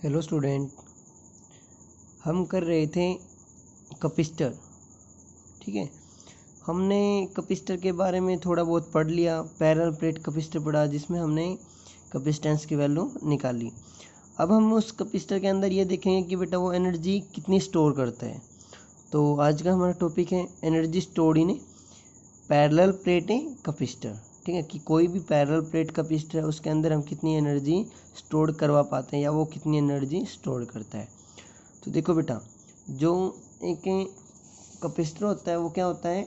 Hello student, हम कर रहे थे कैपेसिटर। ठीक है, हमने कैपेसिटर के बारे में थोड़ा बहुत पढ़ लिया। पैरेलल प्लेट कैपेसिटर पढ़ा जिसमें हमने कैपेसिटेंस की वैल्यू निकाली। अब हम उस कैपेसिटर के अंदर ये देखेंगे कि बेटा वो एनर्जी कितनी स्टोर करता है। तो आज का हमारा टॉपिक है energy stored in parallel plate capacitor. ठीक है, कि कोई भी पैरेलल प्लेट कैपेसिटर है उसके अंदर हम कितनी एनर्जी स्टोर करवा पाते हैं या वो कितनी एनर्जी स्टोर करता है। तो देखो बेटा, जो एक कैपेसिटर होता है वो क्या होता है,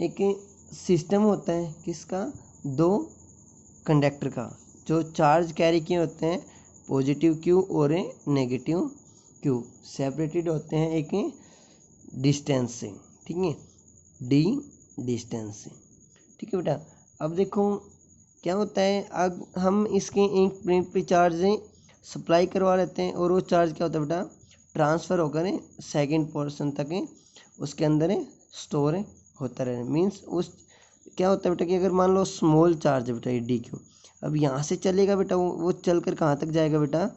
एक सिस्टम होता है किसका, दो कंडक्टर का, जो चार्ज कैरी किए होते हैं, पॉजिटिव क्यू और नेगेटिव क्यू, सेपरेटेड होते हैं एक डिस्टेंस से। ठीक है, डी डिस्टेंस से। ठीक है बेटा, अब देखो क्या होता है, अब हम इसके एक प्लेट पे चार्ज सप्लाई करवा लेते हैं और वो चार्ज क्या होता है बेटा, ट्रांसफ़र होकर सेकंड पोर्शन तक उसके अंदर स्टोर होता रहे। मीन्स उस क्या होता है बेटा कि अगर मान लो स्मॉल चार्ज है बेटा ये डी क्यू, अब यहाँ से चलेगा बेटा वो चल कर कहाँ तक जाएगा बेटा,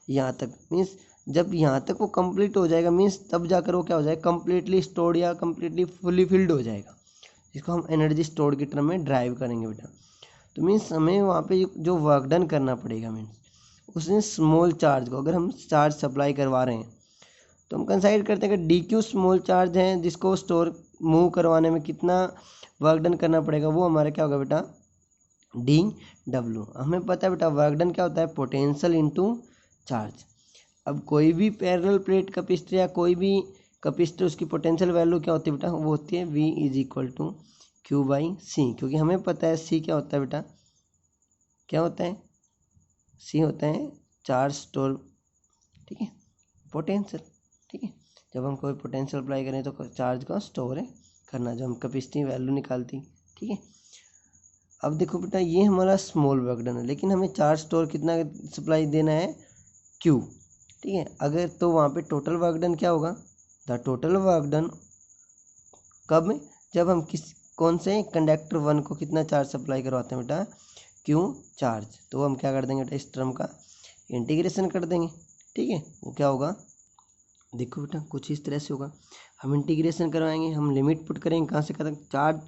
यहाँ तक। मीन्स जब यहाँ तक वो कंप्लीट हो जाएगा, मीन्स तब जाकर वो क्या हो जाएगा, कम्प्लीटली स्टोर्ड या कम्प्लीटली फुली फिल्ड हो जाएगा, जिसको हम एनर्जी स्टोर्ड की टर्म में ड्राइव करेंगे बेटा। तो मीन्स हमें वहाँ पे जो वर्क डन करना पड़ेगा, मीन्स उसने स्मॉल चार्ज को अगर हम चार्ज सप्लाई करवा रहे हैं तो हम कंसाइड करते हैं कि डी क्यू स्मॉल चार्ज है जिसको स्टोर मूव करवाने में कितना वर्क डन करना पड़ेगा, वो हमारा क्या होगा बेटा, डी डब्ल्यू। हमें पता है बेटा वर्क डन क्या होता है, पोटेंशियल इनटू चार्ज। अब कोई भी पैरेलल प्लेट कैपेसिटर या कोई भी कैपेसिटर उसकी पोटेंशियल वैल्यू क्या होती है बेटा, वो होती है V is equal to Q by C. क्योंकि हमें पता है C क्या होता है बेटा, क्या होता है, C होता है चार्ज स्टोर। ठीक है, पोटेंशियल। ठीक है, जब हम कोई पोटेंशियल अप्लाई करें तो चार्ज का स्टोर है करना, जो हम कैपेसिटी वैल्यू निकालती। ठीक है, अब देखो बेटा ये हमारा स्मॉल वर्क डन है, लेकिन हमें चार्ज स्टोर कितना सप्लाई देना है, Q। ठीक है, अगर तो वहाँ पे टोटल वर्क डन क्या होगा, द टोटल वर्क डन कब, जब हम कौन से कंडक्टर 1 को कितना चार्ज सप्लाई करवाते हैं बेटा, क्यू चार्ज। तो हम क्या कर देंगे बेटा, इस टर्म का इंटीग्रेशन कर देंगे। ठीक है, वो क्या होगा, देखो बेटा कुछ इस तरह से होगा। हम इंटीग्रेशन करवाएंगे, हम लिमिट पुट करेंगे कहाँ से कहाँ तक, चार्ज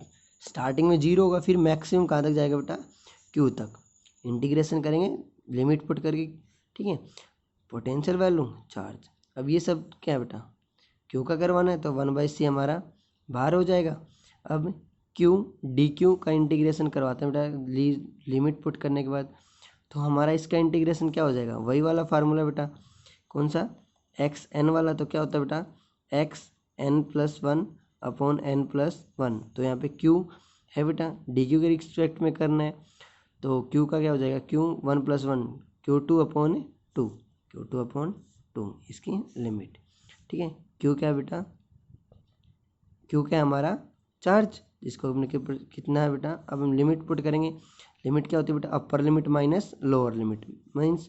स्टार्टिंग में 0 होगा, फिर मैक्सिमम कहाँ तक जाएगा बेटा, क्यू तक। इंटीग्रेशन करेंगे लिमिट पुट करके। ठीक है, पोटेंशियल वैल्यू चार्ज। अब ये सब क्या है बेटा, क्यू का करवाना है तो 1/c हमारा बाहर हो जाएगा। अब क्यू डी क्यू का इंटीग्रेशन करवाते हैं बेटा लिमिट पुट करने के बाद, तो हमारा इसका इंटीग्रेशन क्या हो जाएगा, वही वाला फार्मूला बेटा, कौन सा, एक्स एन वाला। तो क्या होता है बेटा, X N plus 1 upon N plus 1। तो यहाँ पे क्यू है बेटा, डी क्यू के रिस्पेक्ट में करना है, तो क्यू का क्या हो जाएगा, Q 1 + 1 Q2 upon 2, Q2 upon 2 इसकी लिमिट। ठीक है, क्यू क्या है बेटा, क्यू क्या है हमारा चार्ज, जिसको हमने कितना है बेटा, अब हम लिमिट पुट करेंगे। लिमिट क्या होती है बेटा, upper limit minus lower limit, means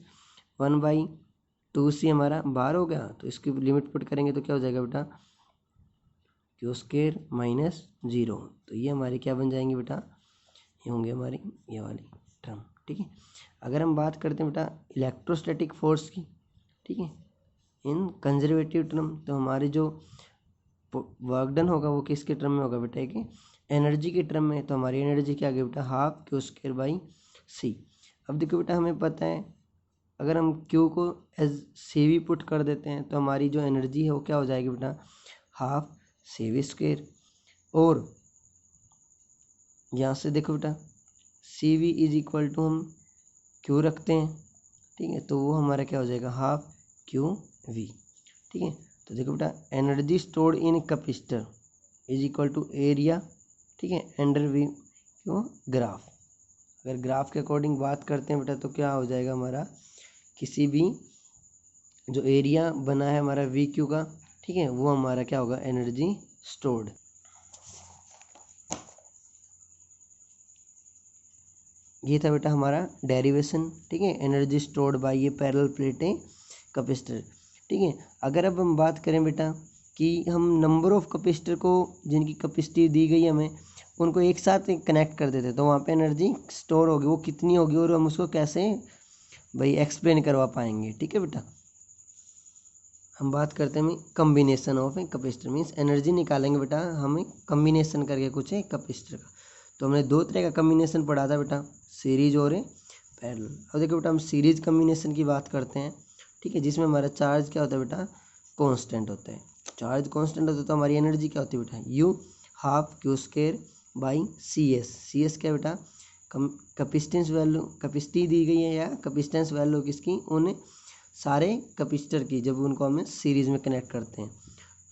1/2c हमारा बाहर हो गया, तो इसकी लिमिट पुट करेंगे तो क्या हो जाएगा बेटा, क्यू स्क्वायर माइनस 0। तो ये हमारी क्या बन जाएंगे बेटा, ये होंगे हमारी ये वाली टर्म। ठीक है, अगर हम बात करते हैं बेटा इलेक्ट्रोस्टैटिक फोर्स की, ठीक है, इन कंजर्वेटिव टर्म, तो हमारी जो वर्क डन होगा वो किसके टर्म में होगा बेटा, एक एनर्जी के टर्म में। तो हमारी एनर्जी क्या आ गई बेटा, हाफ क्यू स्क्वायर बाई सी। अब देखो बेटा हमें पता है अगर हम क्यू को एज सी वी पुट कर देते हैं तो हमारी जो एनर्जी है वो क्या हो जाएगी बेटा, हाफ सी वी स्क्वायर। और यहाँ से देखो बेटा सी वी इज इक्वल टू हम क्यू रखते हैं। ठीक है, तो वो हमारा क्या हो जाएगा, हाफ क्यू वी। ठीक है, तो देखो बेटा energy stored in capacitor is equal to area. ठीक है, अंडर वी क्यों ग्राफ। अगर ग्राफ के अकॉर्डिंग बात करते हैं बेटा तो क्या हो जाएगा हमारा, किसी भी जो एरिया बना है हमारा वी क्यू का, ठीक है, वो हमारा क्या होगा, एनर्जी स्टोर्ड। ये था बेटा हमारा डेरिवेशन। ठीक है, एनर्जी स्टोर्ड बाय ये पैरेलल प्लेटें कैपेसिटर। ठीक है, अगर अब हम बात करें बेटा कि हम नंबर ऑफ कैपेसिटर को जिनकी कैपेसिटी दी गई हमें उनको एक साथ कनेक्ट कर देते तो वहाँ पे एनर्जी स्टोर होगी, वो कितनी होगी और हम उसको कैसे भाई एक्सप्लेन करवा पाएंगे। ठीक है बेटा, हम बात करते हैं combination of a capacitor, means energy निकालेंगे बेटा हमें कम्बिनेशन करके कुछ है कैपेसिटर का। तो हमने दो तरह का कम्बिनेशन पढ़ा था बेटा, सीरीज और पैरेलल। अब देखो बेटा हम सीरीज कम्बिनेशन की बात करते हैं, ठीक है, जिसमें हमारा चार्ज क्या होता है बेटा, कांस्टेंट होता है। चार्ज कांस्टेंट होता है तो हमारी एनर्जी क्या होती है बेटा, U half Q square by C S. C S क्या बेटा, कैपेसिटेंस वैल्यू, कैपेसिटी दी गई है या कैपेसिटेंस वैल्यू किसकी, उन सारे कैपेसिटर की, जब उनको हमें सीरीज में कनेक्ट करते हैं।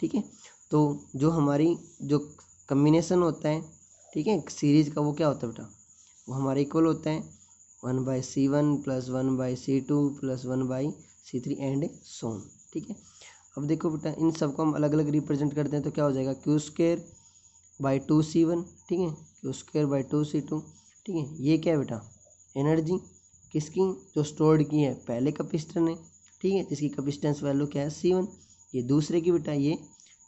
ठीक है, तो जो हमारी जो कम्बिनेशन होता है, ठीक है, सीरीज का, वो क्या होता है बेटा, वो हमारे इक्वल होता है 1/C1 + 1/C2 + 1/C3 एंड सोन। ठीक है, अब देखो बेटा इन सबको हम अलग अलग रिप्रेजेंट करते हैं तो क्या हो जाएगा, Q²/2C1, ठीक है, Q²/2C2। ठीक है, ये क्या है बेटा, एनर्जी किसकी, जो स्टोर्ड की है पहले कैपेसिटर ने, ठीक है, जिसकी कैपेसिटेंस वैल्यू क्या है C1। ये दूसरे की बेटा, ये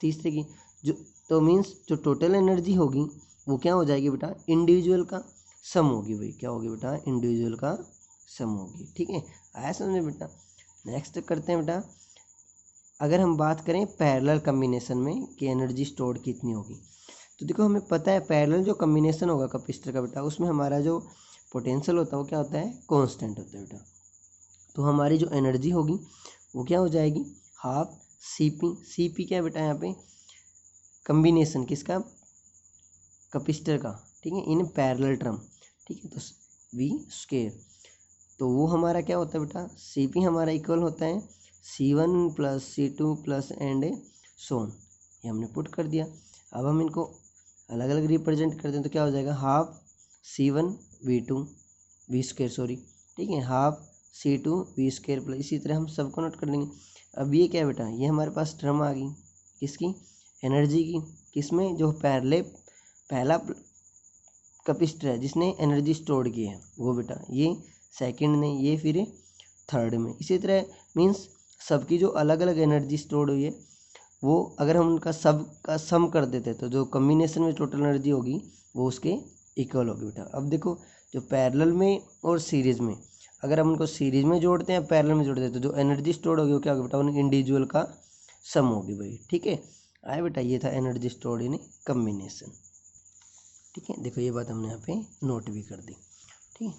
तीसरे की। जो तो मीन्स जो टोटल एनर्जी होगी वो क्या हो जाएगी बेटा, इंडिविजुअल का सम होगी। भाई क्या होगी बेटा, इंडिविजुअल का सम होगी। ठीक है, आया समझ में बेटा। नेक्स्ट करते हैं बेटा, अगर हम बात करें पैरेलल कम्बिनेशन में कि एनर्जी स्टोर्ड कितनी होगी, तो देखो हमें पता है पैरेलल जो कम्बिनेशन होगा कैपेसिटर का बेटा, उसमें हमारा जो पोटेंशियल होता है वो क्या होता है, कांस्टेंट होता है बेटा। तो हमारी जो एनर्जी होगी वो क्या हो जाएगी, हाफ CP। CP क्या है बेटा, यहाँ पे कम्बिनेशन किसका, कैपेसिटर का, ठीक है, इन पैरेलल टर्म। ठीक है, तो V²। तो वो हमारा क्या होता है बेटा, CP हमारा इक्वल होता है C1 + C2 + एंड सोन। ये हमने पुट कर दिया। अब हम इनको अलग अलग रिप्रेजेंट करते हैं तो क्या हो जाएगा, हाफ C1 V2 सॉरी, ठीक है, हाफ C2 V² + इसी तरह हम सबको नोट कर लेंगे। अब ये क्या है बेटा, ये हमारे पास टर्म आ गई किसकी, एनर्जी की, किसमें, जो पहला कैपेसिटर है जिसने एनर्जी स्टोर की है वो बेटा, ये सेकंड ने, ये फिर थर्ड में। इसी तरह मीन्स सबकी जो अलग अलग एनर्जी स्टोर्ड हुई है वो अगर हम उनका सब का सम कर देते तो जो कम्बिनेशन में टोटल एनर्जी होगी वो उसके इक्वल होगी बेटा। अब देखो जो पैरेलल में और सीरीज में, अगर हम उनको सीरीज में जोड़ते हैं पैरेलल में जोड़ते हैं तो जो एनर्जी स्टोर्ड होगी वो क्या होगी बेटा, उन इंडिविजुअल का सम होगी भाई। ठीक है, आया बेटा, ये था एनर्जी स्टोर्ड इन कम्बिनेशन। ठीक है, देखो ये बात हमने यहाँ पे नोट भी कर दी। ठीक है,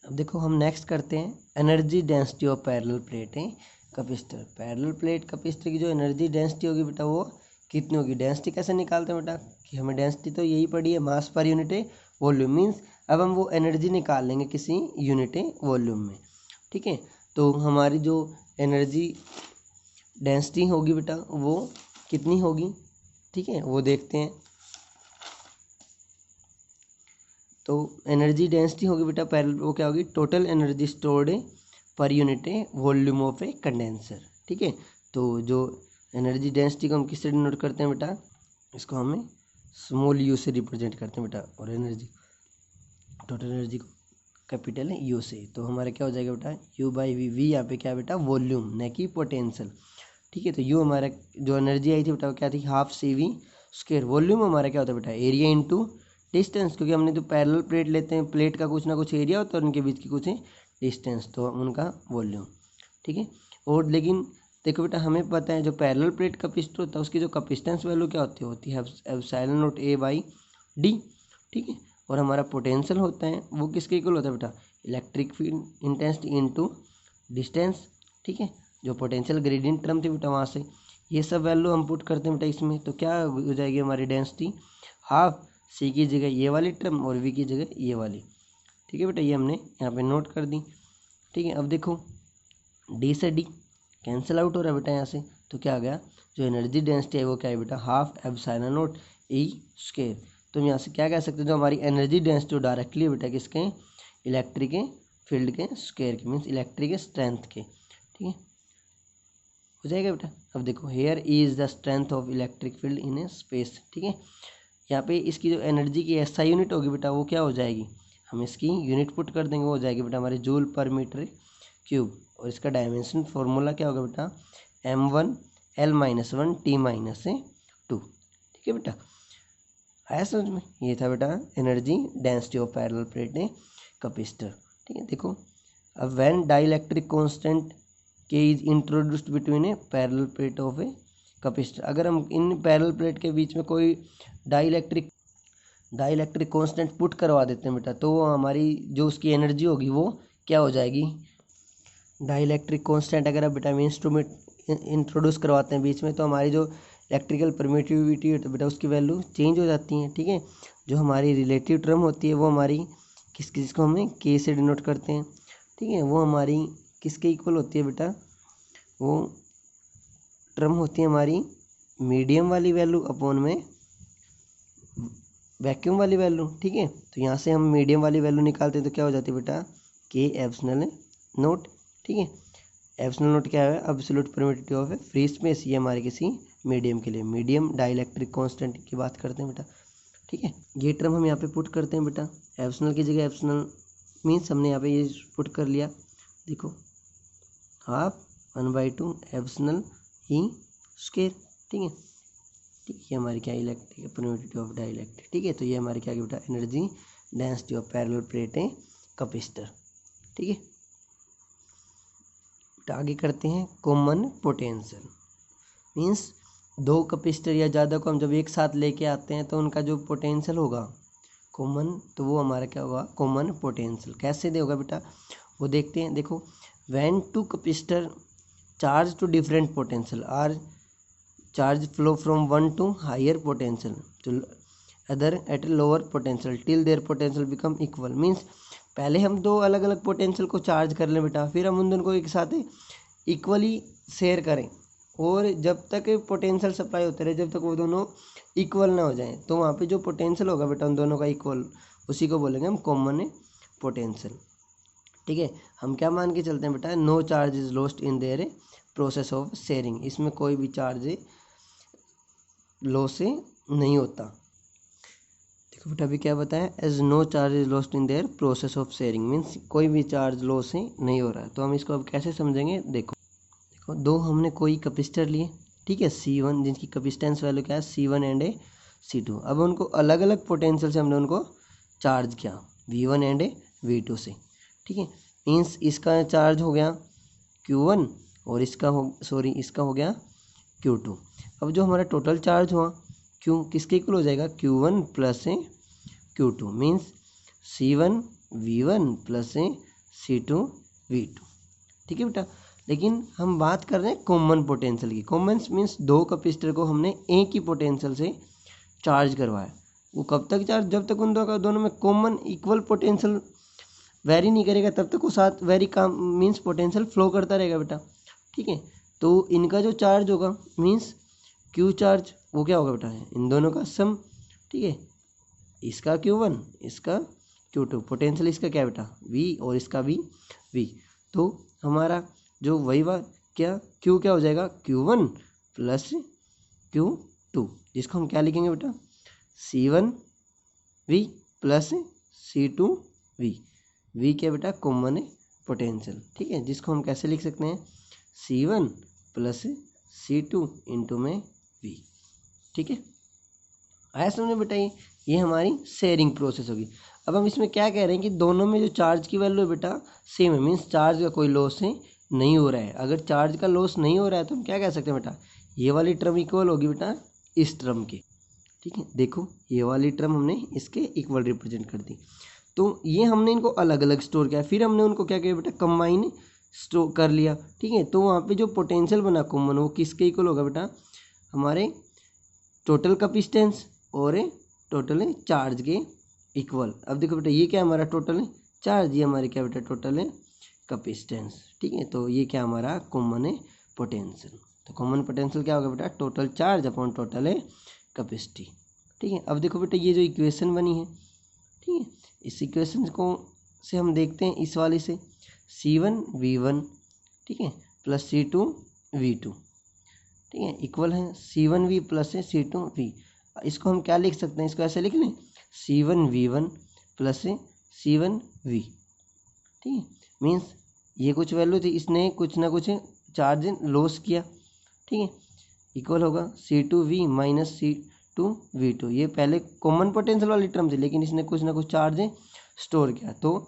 अब देखो हम नेक्स्ट करते हैं energy density of parallel plate है कैपेसिटर। पैरेलल प्लेट कैपेसिटर की जो एनर्जी डेंसिटी होगी बेटा वो कितनी होगी, डेंसिटी कैसे निकालते हैं बेटा, कि हमें डेंसिटी तो यही पड़ी है, मास पर यूनिट वॉल्यूम। मीन्स अब हम वो एनर्जी निकाल लेंगे किसी यूनिट वॉल्यूम में। ठीक है, तो हमारी जो एनर्जी डेंसिटी होगी बेटा वो कितनी होगी, ठीक है, वो देखते हैं। तो एनर्जी डेंसिटी होगी बेटा पैरेलल, वो क्या होगी, total energy stored per unit volume of A condenser. ठीक है, तो जो एनर्जी डेंसिटी को हम किससे डिनोट करते हैं बेटा, इसको हमें स्मॉल यू से रिप्रेजेंट करते हैं बेटा, और एनर्जी टोटल एनर्जी को कैपिटल है यू से। तो हमारा क्या हो जाएगा बेटा, U/V। V यहाँ पे क्या है बेटा, वॉल्यूम न कि पोटेंशियल। ठीक है, तो यू हमारा जो एनर्जी आई थी बेटा वो क्या थी, हाफ CV²। वॉल्यूम हमारा क्या होता है बेटा, एरिया इंटू डिस्टेंस, क्योंकि हमने जो पैरेलल प्लेट लेते हैं, प्लेट का कुछ ना कुछ एरिया होता है और उनके बीच की कुछ डिस्टेंस, तो उनका वॉल्यूम। ठीक है, और लेकिन देखो बेटा हमें पता है जो पैरेलल प्लेट कैपेसिटर होता है उसकी जो कैपेसिटेंस वैल्यू क्या होती है ε0 A/d। ठीक है, और हमारा पोटेंशियल होता है वो किसके इक्वल होता है बेटा, electric field intensity into distance. ठीक है, जो पोटेंशियल ग्रेडियंट टर्म थी बेटा वहाँ से ये सब वैल्यू हम पुट करते हैं बेटा इसमें, तो क्या हो जाएगी हमारी डेंसिटी, हाफ C की जगह ये वाली टर्म और V की जगह ये वाली। ठीक है बेटा, ये हमने यहाँ पे नोट कर दी। ठीक है, अब देखो D से D कैंसिल आउट हो रहा है बेटा यहाँ से, तो क्या आ गया, जो एनर्जी डेंसिटी है वो क्या है बेटा, हाफ ε0 E²। तो हम यहाँ से क्या कह सकते हैं, जो हमारी एनर्जी डेंसिटी डायरेक्टली बेटा किसके, इलेक्ट्रिक फील्ड के स्क्वायर के, मीन्स इलेक्ट्रिक स्ट्रेंथ के। ठीक है, हो जाएगा बेटा। अब देखो here is the strength of electric field in A space. ठीक है, यहाँ पे इसकी जो एनर्जी की SI यूनिट होगी बेटा वो क्या हो जाएगी, हम इसकी यूनिट पुट कर देंगे, वो हो जाएगी बेटा हमारे J/m³। और इसका डायमेंशन फॉर्मूला क्या होगा बेटा, m1l-1 t-2। ठीक है बेटा, आया समझ में। ये था बेटा energy density of parallel plate capacitor. ठीक है। देखो, अब व्हेन डाइलेक्ट्रिक कांस्टेंट के is introduced between A parallel plate of a capacitor, अगर हम इन पैरेलल प्लेट के बीच में कोई डाइलेक्ट्रिक कांस्टेंट पुट करवा देते हैं बेटा, तो वो हमारी जो उसकी एनर्जी होगी वो क्या हो जाएगी, डाइलेक्ट्रिक कांस्टेंट अगर आप बेटा इंस्ट्रूमेंट इंट्रोड्यूस करवाते हैं बीच में, तो हमारी जो इलेक्ट्रिकल परमिटिविटी होती है बेटा उसकी वैल्यू चेंज हो जाती है। ठीक है, जो हमारी रिलेटिव टर्म होती है वो हमारी किसको हमें के से डिनोट करते हैं। ठीक है, वो हमारी किसके इक्वल होती है बेटा, वो टर्म होती है हमारी मीडियम वाली वैल्यू अपॉन में वैक्यूम वाली वैल्यू। ठीक है, तो यहाँ से हम मीडियम वाली वैल्यू निकालते हैं तो क्या हो जाती है बेटा, के एप्सिलॉन नोट। ठीक है, एप्सिलॉन नोट क्या है, absolute permittivity of A free space, ये हमारे किसी मीडियम के लिए, मीडियम डाइलेक्ट्रिक कांस्टेंट की बात करते हैं बेटा। ठीक है, ये टर्म हम यहाँ पे पुट करते हैं बेटा, एप्सिलॉन की जगह एप्सिलॉन मीन्स हमने यहाँ पे ये पुट कर लिया। देखो, हाफ 1/2 एप्सिलॉन ई स्क्वायर। ठीक है, ये हमारी क्या इलेक्ट्रिक परमिटिविटी ऑफ डाइलेक्ट्रिक। ठीक है, तो ये हमारी क्या बेटा, energy density of parallel plate है कैपेसिटर। ठीक है, तो आगे करते हैं कॉमन पोटेंशियल। मीन्स दो कैपेसिटर या ज़्यादा को हम जब एक साथ लेके आते हैं तो उनका जो पोटेंशियल होगा कॉमन, तो वो हमारा क्या होगा, कॉमन पोटेंशियल। कैसे दे होगा बेटा, वो देखते हैं। देखो, when two capacitor charge to different potential are charge flow from one to higher potential to other at a lower potential till their potential become equal। Means पहले हम दो अलग अलग पोटेंशियल को चार्ज कर लें बेटा, फिर हम उन दोनों को एक साथ इक्वली शेयर करें, और जब तक पोटेंशियल सप्लाई होते रहे, जब तक वो दोनों इक्वल ना हो जाएं, तो वहाँ पे जो पोटेंशियल होगा बेटा उन दोनों का इक्वल, उसी को बोलेंगे हम कॉमन पोटेंशियल। ठीक है, हम क्या मान के चलते हैं बेटा, no charge is lost in their process of sharing, इसमें कोई भी चार्ज लॉस से नहीं होता। देखो बेटा अभी क्या बताया, as no charge is lost in their process of sharing, means कोई भी चार्ज लॉस से नहीं हो रहा है। तो हम इसको अब कैसे समझेंगे, देखो दो हमने कोई कैपेसिटर लिए, ठीक है, C1 जिनकी कैपेसिटेंस वैल्यू क्या है C1 एंड C2। अब उनको अलग अलग पोटेंशियल से हमने उनको चार्ज किया V1 एंड V2 से। ठीक है, मीन्स इसका चार्ज हो गया Q1 और इसका हो गया Q2। अब जो हमारा टोटल चार्ज हुआ किसके इक्वल हो जाएगा, Q1 plus Q2, means C1 V1 plus C2 V2। ठीक है बेटा, लेकिन हम बात कर रहे हैं कॉमन पोटेंशियल की। कॉमन मीन्स दो कैपेसिटर को हमने एक ही पोटेंशियल से चार्ज करवाया। वो कब तक चार्ज, जब तक उन दोनों में कॉमन इक्वल पोटेंशियल वेरी नहीं करेगा, तब तक वो साथ very calm means potential flow करता रहेगा बेटा। ठीक है, तो इनका जो चार्ज होगा मीन्स क्यू चार्ज, वो क्या होगा बेटा, इन दोनों का सम। ठीक है, इसका Q1 इसका Q2, पोटेंशियल इसका क्या बेटा V और इसका भी V। तो हमारा जो वही क्या Q क्या हो जाएगा, Q1 प्लस Q2, जिसको हम क्या लिखेंगे बेटा, C1 V plus C2 V। V क्या बेटा, कॉमन पोटेंशियल। ठीक है, जिसको हम कैसे लिख सकते हैं, C1 प्लस C2 इंटू में V। ठीक है, आया समझ बेटा, ये हमारी शेयरिंग प्रोसेस होगी। अब हम इसमें क्या कह रहे हैं कि दोनों में जो चार्ज की वैल्यू है बेटा सेम है, मीन्स चार्ज का कोई लॉस नहीं हो रहा है। अगर चार्ज का लॉस नहीं हो रहा है तो हम क्या कह सकते हैं बेटा, ये वाली टर्म इक्वल होगी बेटा इस टर्म के। ठीक है, देखो ये वाली टर्म हमने इसके इक्वल रिप्रेजेंट कर दी। तो ये हमने इनको अलग अलग स्टोर किया, फिर हमने उनको क्या किया बेटा, कंबाइन स्टोर कर लिया। ठीक है, तो वहाँ पे जो पोटेंशियल बना कॉमन, वो किसके इक्वल होगा बेटा, हमारे टोटल कैपेसिटेंस और टोटल चार्ज के इक्वल। अब देखो बेटा, ये क्या हमारा टोटल चार्ज, ये हमारे क्या बेटा टोटल कैपेसिटेंस। ठीक है, तो ये क्या हमारा कॉमन पोटेंशियल। तो कॉमन पोटेंशियल क्या होगा बेटा, total charge upon total capacity. ठीक है, अब देखो बेटा ये जो इक्वेशन बनी है, ठीक है, इस इक्वेशन को से हम देखते हैं इस वाले से, C1 V1 ठीक है प्लस C2 V2। ठीक है, इक्वल है C1 V plus C2 V। इसको हम क्या लिख सकते हैं, इसको ऐसे लिख लें, C1 V1 plus C1 V। ठीक है, मीन्स ये कुछ वैल्यू थी, इसने कुछ ना कुछ चार्ज लॉस किया। ठीक है, इक्वल होगा C2 V minus C2 V2। ये पहले कॉमन पोटेंशियल वाली टर्म थी, लेकिन इसने कुछ ना कुछ चार्ज स्टोर किया। तो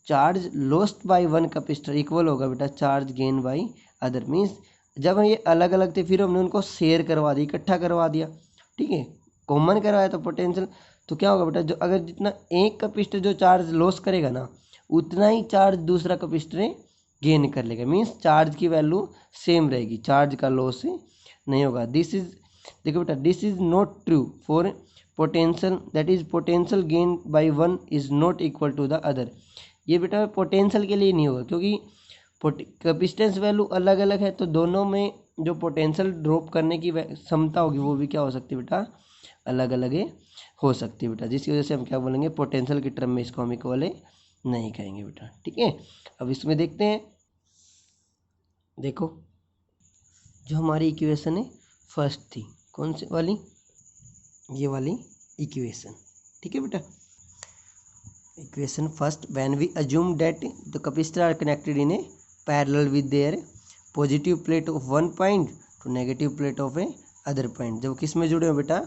charge lost by one capacitor equal होगा बेटा charge gain by other. Means जब ये अलग अलग थे फिर हमने उनको शेयर करवा दिया, इकट्ठा करवा दिया, ठीक है, कॉमन करवाया तो पोटेंशियल तो क्या होगा बेटा, जो अगर जितना एक कैपेसिटर जो चार्ज लॉस करेगा ना उतना ही चार्ज दूसरा कैपेसिटर गेन कर लेगा। मीन्स चार्ज की वैल्यू सेम रहेगी, चार्ज का लॉस नहीं होगा। दिस इज देखो बेटा this is not true for potential, that is potential gain by one is not equal to the other. ये बेटा पोटेंशियल के लिए नहीं होगा क्योंकि कैपेसिटेंस वैल्यू अलग अलग है, तो दोनों में जो पोटेंशियल ड्रॉप करने की क्षमता होगी वो भी क्या हो सकती है बेटा, अलग अलग हो सकती है बेटा, जिसकी वजह से हम क्या बोलेंगे, पोटेंशियल की टर्म में इसको हम इक्वल नहीं कहेंगे बेटा, ठीक है। अब इसमें देखते हैं, देखो जो हमारी इक्वेशन है फर्स्ट थी कौन सी वाली, ये वाली इक्वेशन, ठीक है बेटा। Equation first, when we assume that the capacitor are connected in a parallel with their positive plate of one point to negative plate of a other point. जब किस में जुड़े हो बेटा,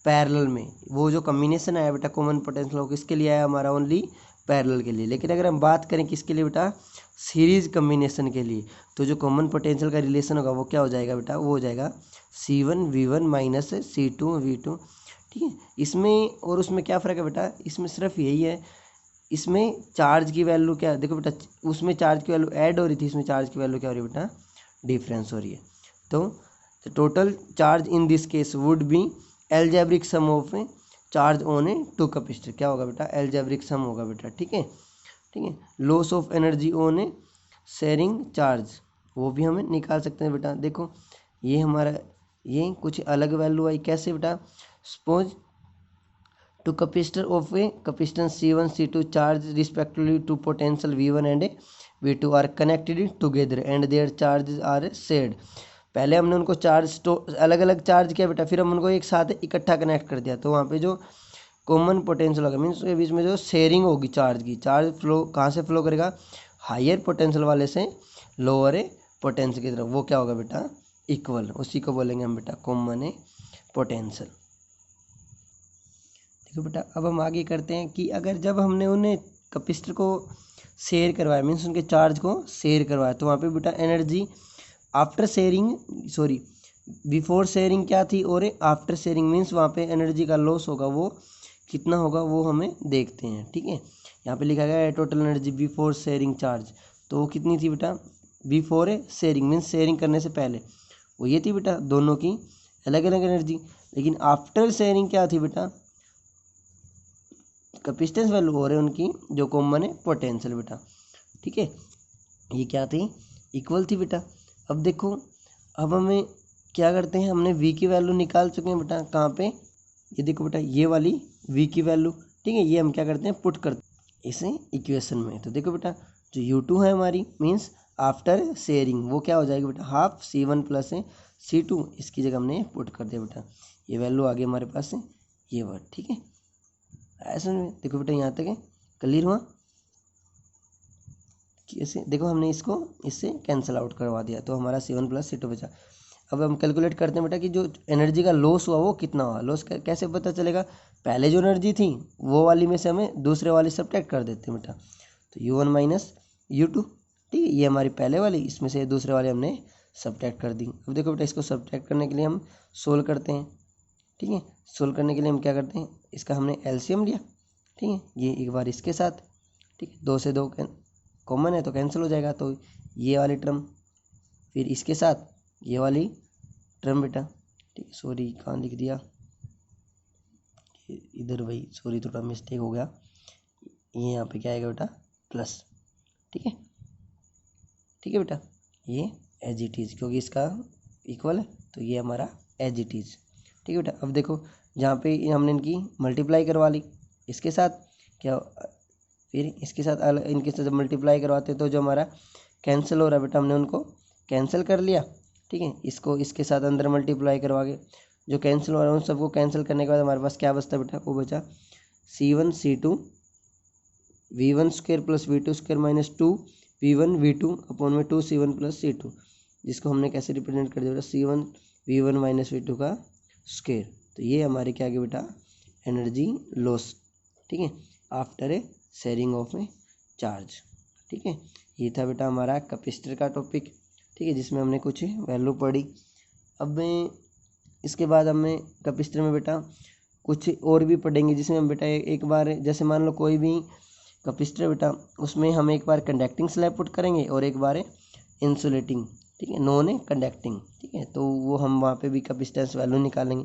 पैरेलल में। वो जो कॉम्बिनेशन आया बेटा कॉमन पोटेंशियल वो किसके लिए आया, हमारा ओनली पैरेलल के लिए। लेकिन अगर हम बात करें किसके लिए बेटा, सीरीज कॉम्बिनेशन के लिए, तो जो कॉमन पोटेंशियल का रिलेशन होगा वो क्या हो जाएगा बेटा, वो हो जाएगा C1V1 माइनस C2V2, ठीक है। इसमें और उसमें क्या फ़र्क है बेटा, इसमें सिर्फ यही है, इसमें चार्ज की वैल्यू क्या, देखो बेटा उसमें चार्ज की वैल्यू ऐड हो रही थी, इसमें चार्ज की वैल्यू क्या हो रही है बेटा, डिफरेंस हो रही है। तो total charge in this case would be algebraic sum of charge on a two capacitor, क्या होगा बेटा, एल्जेब्रिक सम होगा बेटा, ठीक है, ठीक है। Loss of energy on A sharing charge वो भी हमें निकाल सकते हैं बेटा। देखो ये हमारा ये कुछ अलग वैल्यू आई, कैसे बेटा, suppose two capacitor of a capacitance C1 C2 charge respectively to potential V1 and V2 are connected together and their charges are shared. पहले हमने उनको चार्ज अलग अलग चार्ज किया बेटा, फिर हम उनको एक साथ इकट्ठा कनेक्ट कर दिया, तो वहाँ पे जो कॉमन पोटेंशियल होगा मीन्स उसके बीच में जो शेयरिंग होगी चार्ज की, चार्ज फ्लो कहाँ से फ्लो करेगा, हायर पोटेंशियल वाले से लोअर पोटेंशियल की तरफ, वो क्या होगा बेटा, इक्वल, उसी को बोलेंगे हम बेटा कॉमन पोटेंशियल। देखो बेटा अब हम आगे करते हैं कि अगर जब हमने उन्हें कैपेसिटर को शेयर करवाया मीन्स उनके चार्ज को शेयर करवाया, तो वहाँ पे बेटा energy after sharing sorry before sharing क्या थी और आफ्टर शेयरिंग मीन्स वहाँ पे एनर्जी का लॉस होगा वो कितना होगा वो हमें देखते हैं, ठीक है। यहाँ पे लिखा गया है total energy before sharing charge, तो वो कितनी थी बेटा, बिफोर शेयरिंग मीन्स शेयरिंग करने से पहले वो ये थी बेटा, दोनों की अलग अलग एनर्जी। लेकिन आफ्टर शेयरिंग क्या थी बेटा, कैपेसिटेंस वैल्यू हो रहे उनकी जो कॉमन है पोटेंशियल बेटा, ठीक है, ये क्या थी, इक्वल थी बेटा। अब देखो अब हमें क्या करते हैं, हमने V की वैल्यू निकाल चुके हैं बेटा, कहाँ पे, ये देखो बेटा ये वाली V की वैल्यू, ठीक है, ये हम क्या करते हैं पुट करते हैं इसे इक्वेशन में। तो देखो बेटा जो U2 है हमारी मीन्स आफ्टर शेयरिंग वो क्या हो जाएगी बेटा, हाफ C1 प्लस C2, इसकी जगह हमने पुट कर दिया बेटा, ये वैल्यू आ गई हमारे पास ये वर्ड, ठीक है। ऐसे में देखो बेटा यहाँ तक है क्लियर हुआ, ऐसे देखो हमने इसको इससे कैंसिल आउट करवा दिया, तो हमारा C1 प्लस C2 बचा। अब हम कैलकुलेट करते हैं बेटा कि जो एनर्जी का लॉस हुआ वो कितना हुआ, लॉस कैसे पता चलेगा, पहले जो एनर्जी थी वो वाली में से हमें दूसरे वाली सब्ट्रैक्ट कर देते हैं बेटा, तो U1 माइनस U2, ठीक है, ये हमारी पहले वाली, इसमें से दूसरे वाले हमने सब्ट्रैक्ट कर दी। अब देखो बेटा इसको सब्ट्रैक्ट करने के लिए हम सोल्व करते हैं, ठीक है, सोल्व करने के लिए हम क्या करते हैं, इसका हमने LCM लिया, ठीक है, ये एक बार इसके साथ, ठीक है, 2 से 2 कॉमन है तो कैंसिल हो जाएगा, तो ये वाली टर्म फिर इसके साथ ये वाली टर्म बेटा, ठीक है, सॉरी कहाँ लिख दिया इधर, वही सॉरी थोड़ा मिस्टेक हो गया, ये यहाँ पे क्या आएगा बेटा प्लस, ठीक है, ठीक है बेटा, ये एज इट इज़ क्योंकि इसका इक्वल है तो ये हमारा एज इट इज़, ठीक है बेटा। अब देखो जहाँ पे हमने इनकी मल्टीप्लाई करवा ली इसके साथ, क्या फिर इसके साथ अलग इनके साथ जब मल्टीप्लाई करवाते हैं तो जो हमारा कैंसिल हो रहा है बेटा हमने उनको कैंसिल कर लिया, ठीक है, इसको इसके साथ अंदर मल्टीप्लाई करवा के जो कैंसिल हो रहा है उन सबको कैंसिल करने के बाद हमारे पास क्या बचता बेटा, वो बचा C1 C2 V1 square plus V2 square minus 2 V1 V2 upon में 2 C1 प्लस C2, जिसको हमने कैसे रिप्रेजेंट कर दिया बेटा, C1 V1 माइनस V2 का स्क्वायर। तो ये हमारे क्या आ गया बेटा एनर्जी लॉस, ठीक है, after a sharing of charge. ठीक है, ये था बेटा हमारा कैपेसिटर का टॉपिक। ठीक है, जिसमें हमने कुछ वैल्यू पढ़ी। अब मैं इसके बाद हमें कैपेसिटर में बेटा कुछ और भी पढ़ेंगे, जिसमें हम बेटा एक बार जैसे मान लो कोई भी कैपेसिटर बेटा, उसमें हम एक बार कंडक्टिंग स्लैब पुट करेंगे और एक बार इंसुलेटिंग, ठीक है, नॉन कंडक्टिंग। ठीक है, तो वो हम वहाँ पे भी कैपेसिटेंस वैल्यू निकालेंगे।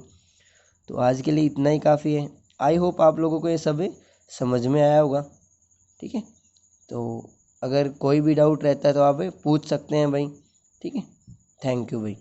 तो आज के लिए इतना ही काफ़ी है। आई होप आप लोगों को ये सब समझ में आया होगा। ठीक है, तो अगर कोई भी डाउट रहता है तो आप पूछ सकते हैं भाई। ठीक है, थैंक यू भाई।